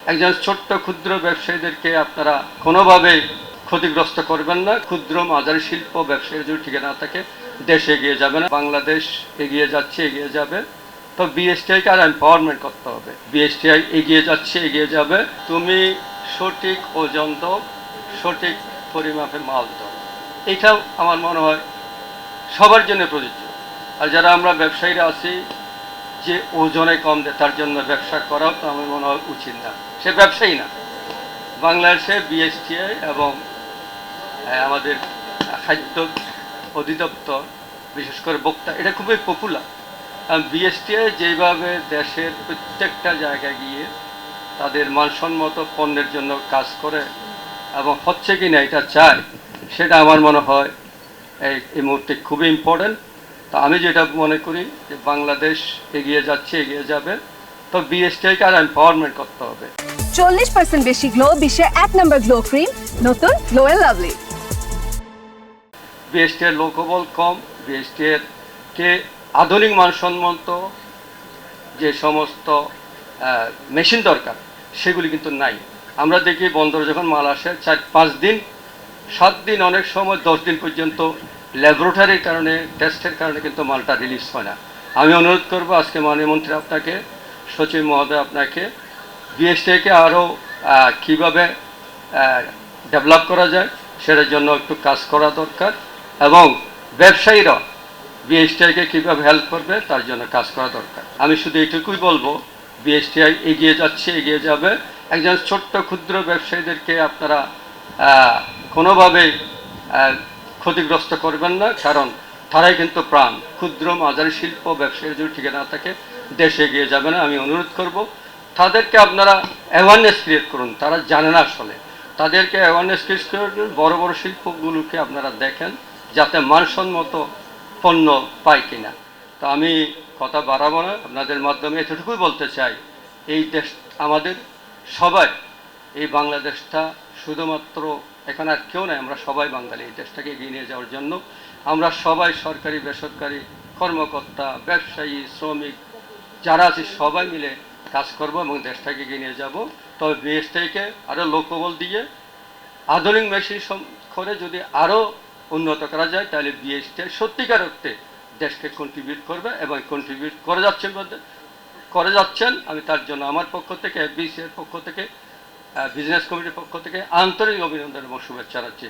একজন ছোট্ট ক্ষুদ্র ব্যবসায়ীদেরকে আপনারা কোনোভাবেই ক্ষতিগ্রস্ত করবেন না। ক্ষুদ্র মাঝারি শিল্প ব্যবসায়ী যদি ঠিক না থাকে দেশ এগিয়ে যাবে না। বাংলাদেশ এগিয়ে যাচ্ছে, এগিয়ে যাবে। তো বিএসটিআইকে আর এম্পাওয়ারমেন্ট করতে হবে। বিএসটিআই এগিয়ে যাচ্ছে, এগিয়ে যাবে। তুমি সঠিক ওজন দাও, সঠিক পরিমাপে মাল দাও। এটা আমার মনে হয় সবার জন্য প্রযোজ্য। আর যারা আমরা ব্যবসায়ীরা আছি যে ওজনে কম দেয় তার জন্য ব্যবসা করাও তো আমার মনে হয় উচিত না। সে ব্যবসায়ী না। বাংলাদেশে বিএসটিআই এবং আমাদের খাদ্য অধিদপ্তর, বিশেষ করে বক্তা, এটা খুবই পপুলার। বিএসটিআই যেভাবে দেশের প্রত্যেকটা জায়গায় গিয়ে তাদের মানসম্মত পণ্যের জন্য কাজ করে এবং হচ্ছে কি না এটা চায়, সেটা আমার মনে হয় এই মুহূর্তে খুবই ইম্পর্টেন্ট। তো আমি যেটা মনে করি যে বাংলাদেশ এগিয়ে যাচ্ছে, এগিয়ে যাবে। তো বিএসটিআইকে আর এম্পাওয়ারমেন্ট করতে হবে। 40% বেশি গ্লো, বিশ্বের 1 নম্বর গ্লো ক্রিম, নতুন গ্লো এন্ড লাভলি। বিএসটিআই লোকবল কম, বিএসটিআই কে আধুনিক মানসম্মত যে সমস্ত মেশিন দরকার সেগুলি কিন্তু নাই। আমরা দেখি বন্দরে যখন মাল আসে 4-5 দিন, 7 দিন, অনেক সময় 10 দিন পর্যন্ত ল্যাবরেটরির কারণে, টেস্টের কারণে কিন্তু মালটা রিলিজ হয় না। আমি অনুরোধ করব আজকে মাননীয় মন্ত্রী আপনাকে, সচিব মহোদয় আপনাকে, বিএসটিআইকে আরও কীভাবে ডেভেলপ করা যায় সেটার জন্য একটু কাজ করা দরকার এবং ব্যবসায়ীরা বিএসটিআইকে কীভাবে হেল্প করবে তার জন্য কাজ করা দরকার। আমি শুধু এইটুকুই বলবো, বিএসটিআই এগিয়ে যাচ্ছে, এগিয়ে যাবে। একজন ছোট্ট ক্ষুদ্র ব্যবসায়ীদেরকে আপনারা কোনোভাবেই ক্ষতিগ্রস্ত করবেন না, কারণ তারাই কিন্তু প্রাণ। ক্ষুদ্র মাঝারি শিল্প ব্যবসায়ী যদি ঠিক না থাকে দেশ এগিয়ে যাবে না। আমি অনুরোধ করব তাদেরকে আপনারা অ্যাওয়ারনেস ক্রিয়েট করুন। তারা জানে না আসলে, তাদেরকে অ্যাওয়ারনেস ক্রিয়েট করুন। বড় বড় শিল্পগুলোকে আপনারা দেখেন যাতে মানসম্মত পণ্য পায় কিনা। তো আমি কথা বাড়াবো না, আপনাদের মাধ্যমে এতটুকুই বলতে চাই, এই দেশ আমাদের সবাই, এই বাংলাদেশটা শুধুমাত্র এখানে আর কেউ নাই, আমরা সবাই বাঙালি। এই দেশটাকে এগিয়ে নিয়ে যাওয়ার জন্য আমরা সবাই সরকারি বেসরকারি কর্মকর্তা, ব্যবসায়ী, শ্রমিক যারা আছে সবাই মিলে কাজ করব এবং দেশটাকে এগিয়ে নিয়ে যাব। তবে বিএসটিআইকে আরও লোকবল দিয়ে আধুনিক মেশিন করে যদি আরও উন্নত করা যায় তাহলে বিএসটিআই সত্যিকার অর্থে দেশকে কন্ট্রিবিউট করবে এবং কন্ট্রিবিউট করে যাচ্ছেন। আমি তার জন্য আমার পক্ষ থেকে, এফবিসি এর পক্ষ থেকে, বিজনেস কমিটির পক্ষ থেকে আন্তরিক অভিনন্দন এবং শুভেচ্ছা জানাচ্ছি।